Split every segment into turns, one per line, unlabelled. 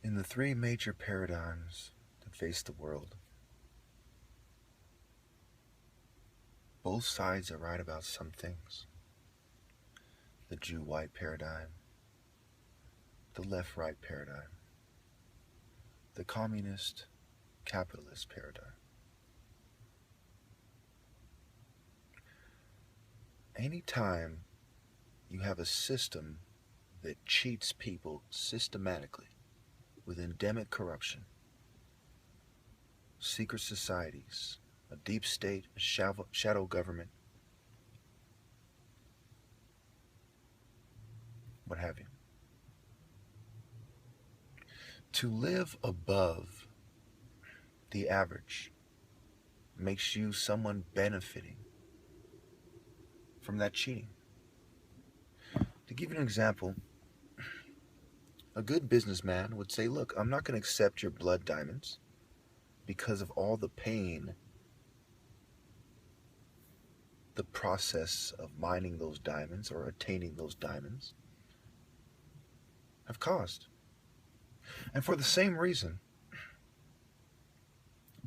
In the three major paradigms that face the world, both sides are right about some things. The Jew-white paradigm, the left-right paradigm, the communist-capitalist paradigm. Anytime you have a system that cheats people systematically with endemic corruption, secret societies, a deep state, a shadow government, what have you. To live above the average makes you someone benefiting from that cheating. To give you an example, a good businessman would say, look, I'm not going to accept your blood diamonds because of all the pain the process of mining those diamonds or attaining those diamonds have caused. And for the same reason,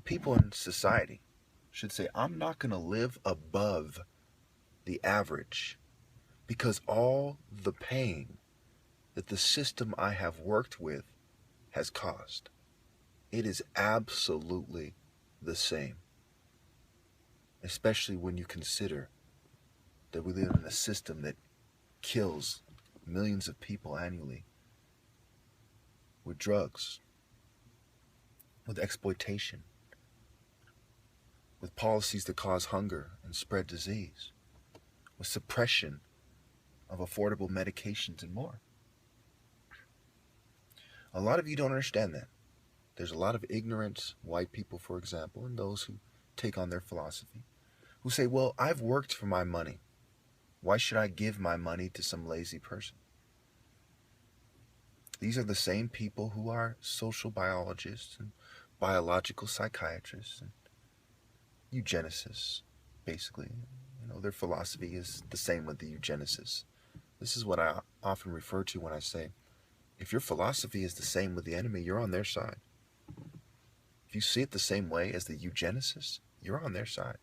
people in society should say, I'm not going to live above the average because all the pain that the system I have worked with has caused. It is absolutely the same, especially when you consider that we live in a system that kills millions of people annually with drugs, with exploitation, with policies that cause hunger and spread disease, with suppression of affordable medications and more. A lot of you don't understand that. There's a lot of ignorant white people, for example, and those who take on their philosophy, who say, well, I've worked for my money. Why should I give my money to some lazy person? These are the same people who are social biologists and biological psychiatrists and eugenicists, basically. Their philosophy is the same with the eugenicists. This is what I often refer to when I say, if your philosophy is the same with the enemy, you're on their side. If you see it the same way as the eugenicists, you're on their side.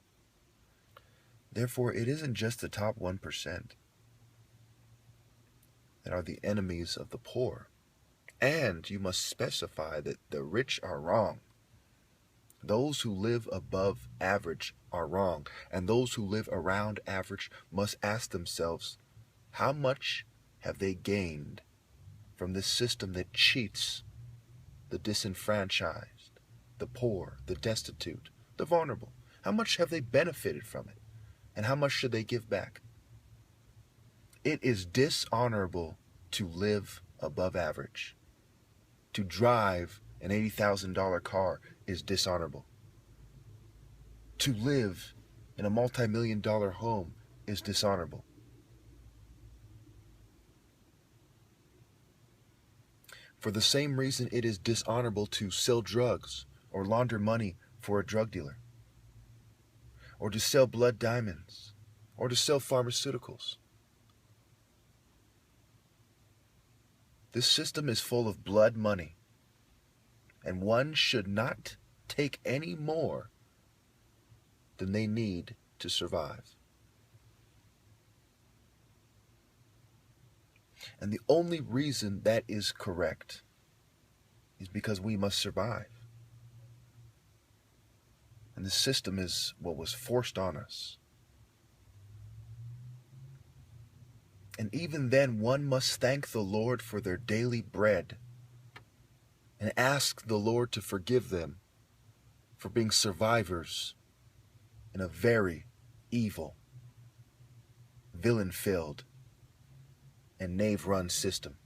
Therefore, it isn't just the top 1% that are the enemies of the poor. And you must specify that the rich are wrong. Those who live above average are wrong. And those who live around average must ask themselves, how much have they gained from this system that cheats the disenfranchised, the poor, the destitute, the vulnerable? How much have they benefited from it? And how much should they give back? It is dishonorable to live above average. To drive an $80,000 car is dishonorable. To live in a multi-million-dollar home is dishonorable. For the same reason, it is dishonorable to sell drugs or launder money for a drug dealer, or to sell blood diamonds, or to sell pharmaceuticals. This system is full of blood money, and one should not take any more than they need to survive. And the only reason that is correct is because we must survive. And the system is what was forced on us. And even then, one must thank the Lord for their daily bread and ask the Lord to forgive them for being survivors in a very evil, villain-filled, and knave-run system.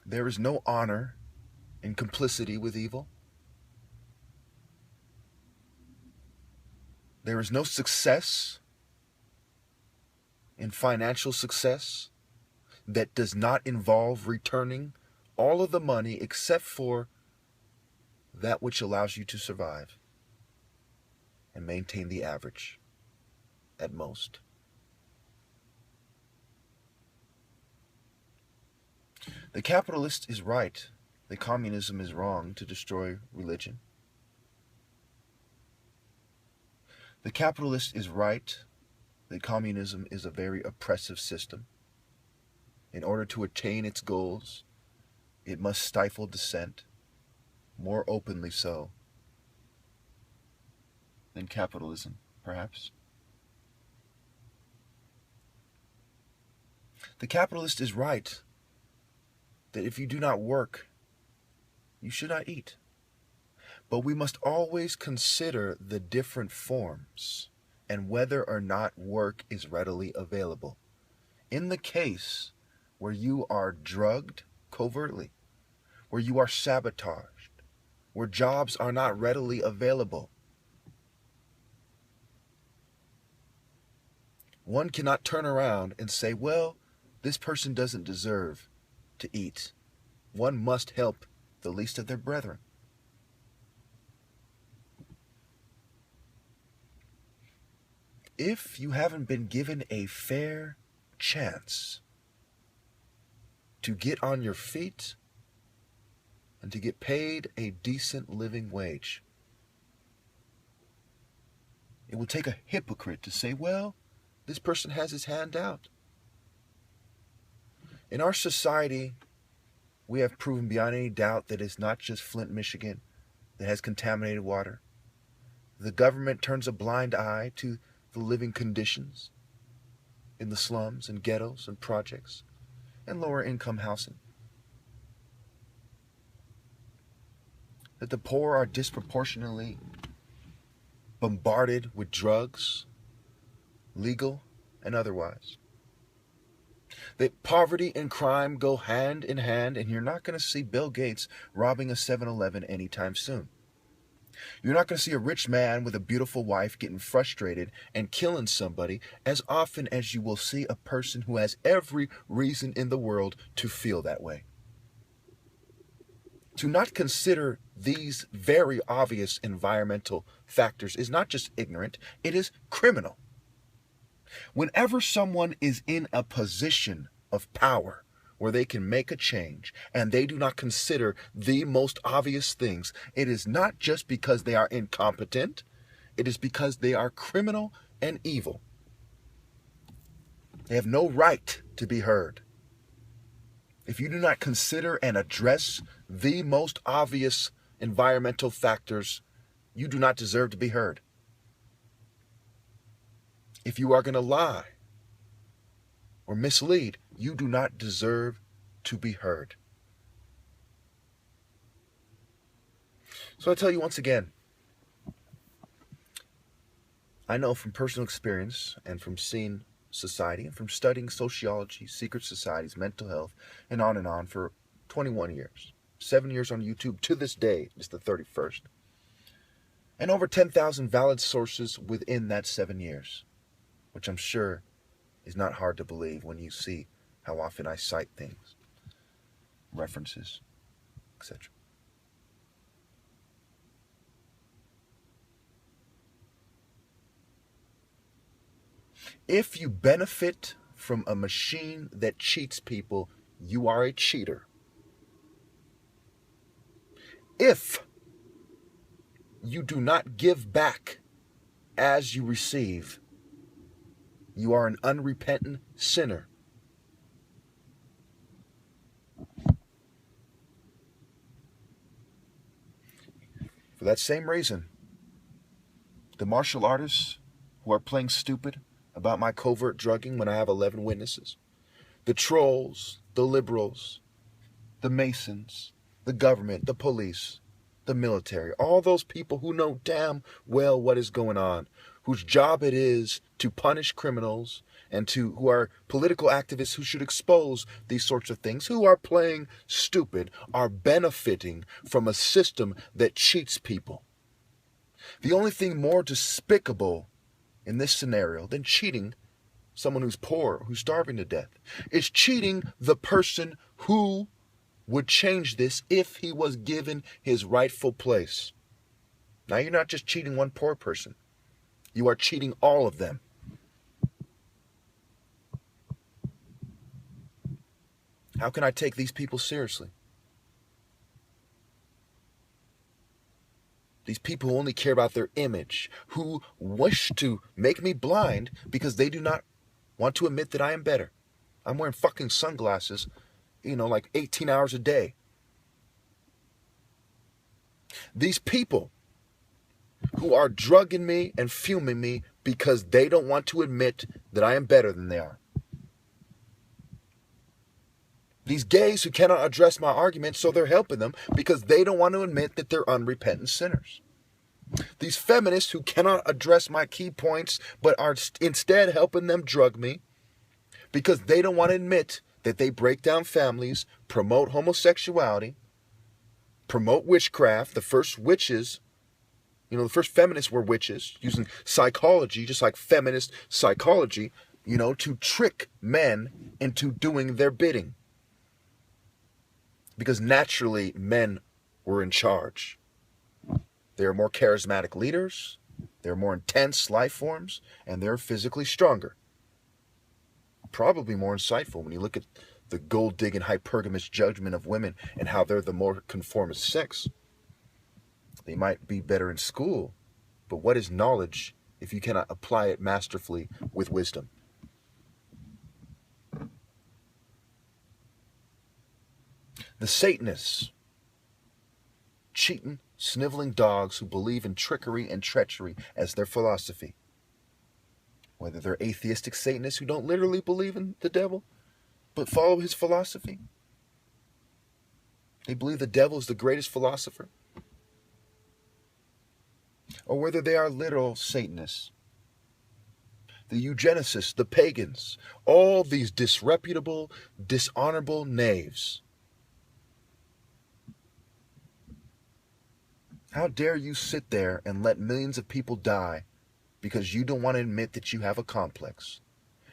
There is no honor in complicity with evil. There is no success in financial success that does not involve returning all of the money except for that which allows you to survive and maintain the average at most. The capitalist is right that communism is wrong to destroy religion. The capitalist is right that communism is a very oppressive system. In order to attain its goals, it must stifle dissent, more openly so than capitalism, perhaps. The capitalist is right that if you do not work, you should not eat. But we must always consider the different forms and whether or not work is readily available. In the case where you are drugged covertly, where you are sabotaged, where jobs are not readily available, one cannot turn around and say, well, this person doesn't deserve to eat. One must help the least of their brethren. If you haven't been given a fair chance to get on your feet and to get paid a decent living wage, it will take a hypocrite to say, well, this person has his hand out. In our society, we have proven beyond any doubt that it's not just Flint, Michigan that has contaminated water. The government turns a blind eye to the living conditions in the slums and ghettos and projects and lower income housing. That the poor are disproportionately bombarded with drugs, legal and otherwise. That poverty and crime go hand in hand, and you're not going to see Bill Gates robbing a 7-Eleven anytime soon. You're not going to see a rich man with a beautiful wife getting frustrated and killing somebody as often as you will see a person who has every reason in the world to feel that way. To not consider these very obvious environmental factors is not just ignorant, it is criminal. Whenever someone is in a position of power where they can make a change and they do not consider the most obvious things, it is not just because they are incompetent, it is because they are criminal and evil. They have no right to be heard. If you do not consider and address the most obvious environmental factors, you do not deserve to be heard. If you are going to lie or mislead, you do not deserve to be heard. So I tell you once again, I know from personal experience and from seeing society and from studying sociology, secret societies, mental health, and on for 21 years. 7 years on YouTube to this day, it's the 31st. And over 10,000 valid sources within that 7 years, which I'm sure is not hard to believe when you see how often I cite things, references, etc. If you benefit from a machine that cheats people, you are a cheater. If you do not give back as you receive, you are an unrepentant sinner. For that same reason, the martial artists who are playing stupid about my covert drugging when I have 11 witnesses, the trolls, the liberals, the Masons, the government, the police, the military, all those people who know damn well what is going on, whose job it is to punish criminals and who are political activists who should expose these sorts of things, who are playing stupid, are benefiting from a system that cheats people. The only thing more despicable in this scenario than cheating someone who's poor, who's starving to death, is cheating the person who would change this if he was given his rightful place. Now, you're not just cheating one poor person. You are cheating all of them. How can I take these people seriously? These people who only care about their image, who wish to make me blind because they do not want to admit that I am better. I'm wearing fucking sunglasses, like 18 hours a day. These people who are drugging me and fuming me because they don't want to admit that I am better than they are. These gays who cannot address my arguments, so they're helping them because they don't want to admit that they're unrepentant sinners. These feminists who cannot address my key points but are instead helping them drug me because they don't want to admit that they break down families, promote homosexuality, promote witchcraft. The first witches, the first feminists were witches using psychology, just like feminist psychology, to trick men into doing their bidding. Because naturally, men were in charge. They are more charismatic leaders, they're more intense life forms, and they're physically stronger. Probably more insightful when you look at the gold-digging hypergamous judgment of women and how they're the more conformist sex. They might be better in school, but what is knowledge if you cannot apply it masterfully with wisdom? The Satanists, cheating, sniveling dogs who believe in trickery and treachery as their philosophy. Whether they're atheistic Satanists who don't literally believe in the devil, but follow his philosophy. They believe the devil is the greatest philosopher. Or whether they are literal Satanists. The eugenicists, the pagans, all these disreputable, dishonorable knaves. How dare you sit there and let millions of people die because you don't want to admit that you have a complex?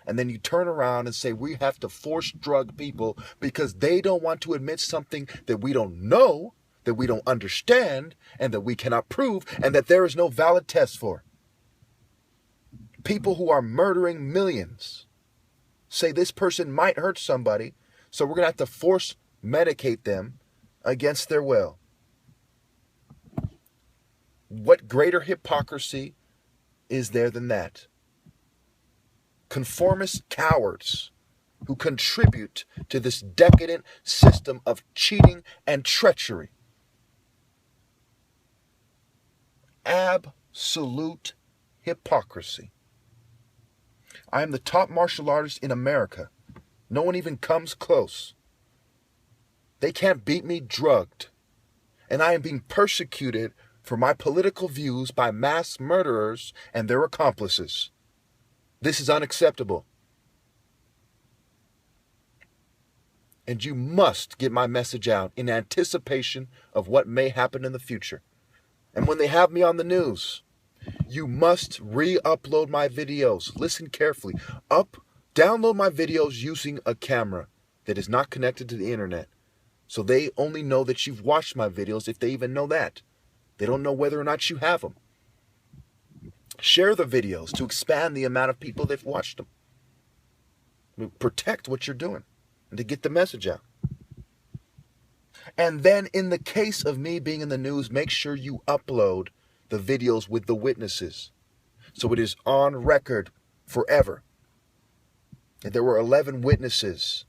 And then you turn around and say we have to force drug people because they don't want to admit something that we don't know, that we don't understand, and that we cannot prove, and that there is no valid test for. People who are murdering millions say this person might hurt somebody, so we're going to have to force medicate them against their will. What greater hypocrisy is there than that? Conformist cowards who contribute to this decadent system of cheating and treachery. Absolute hypocrisy. I am the top martial artist in America. No one even comes close. They can't beat me drugged. And I am being persecuted for my political views by mass murderers and their accomplices. This is unacceptable. And you must get my message out in anticipation of what may happen in the future. And when they have me on the news, you must re-upload my videos. Listen carefully. Download my videos using a camera that is not connected to the internet. So they only know that you've watched my videos if they even know that. They don't know whether or not you have them. Share the videos to expand the amount of people that've watched them. Protect what you're doing and to get the message out. And then in the case of me being in the news, make sure you upload the videos with the witnesses. So it is on record forever. And there were 11 witnesses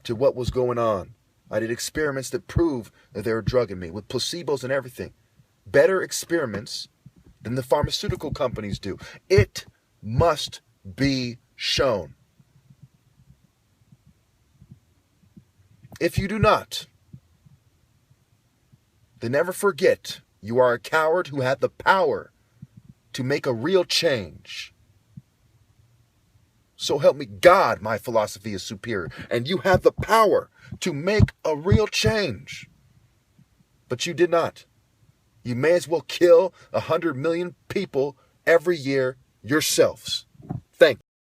to what was going on. I did experiments that prove that they were drugging me with placebos and everything. Better experiments than the pharmaceutical companies do. It must be shown. If you do not, then never forget you are a coward who had the power to make a real change. So help me God, my philosophy is superior. And you have the power to make a real change. But you did not. You may as well kill 100 million people every year yourselves.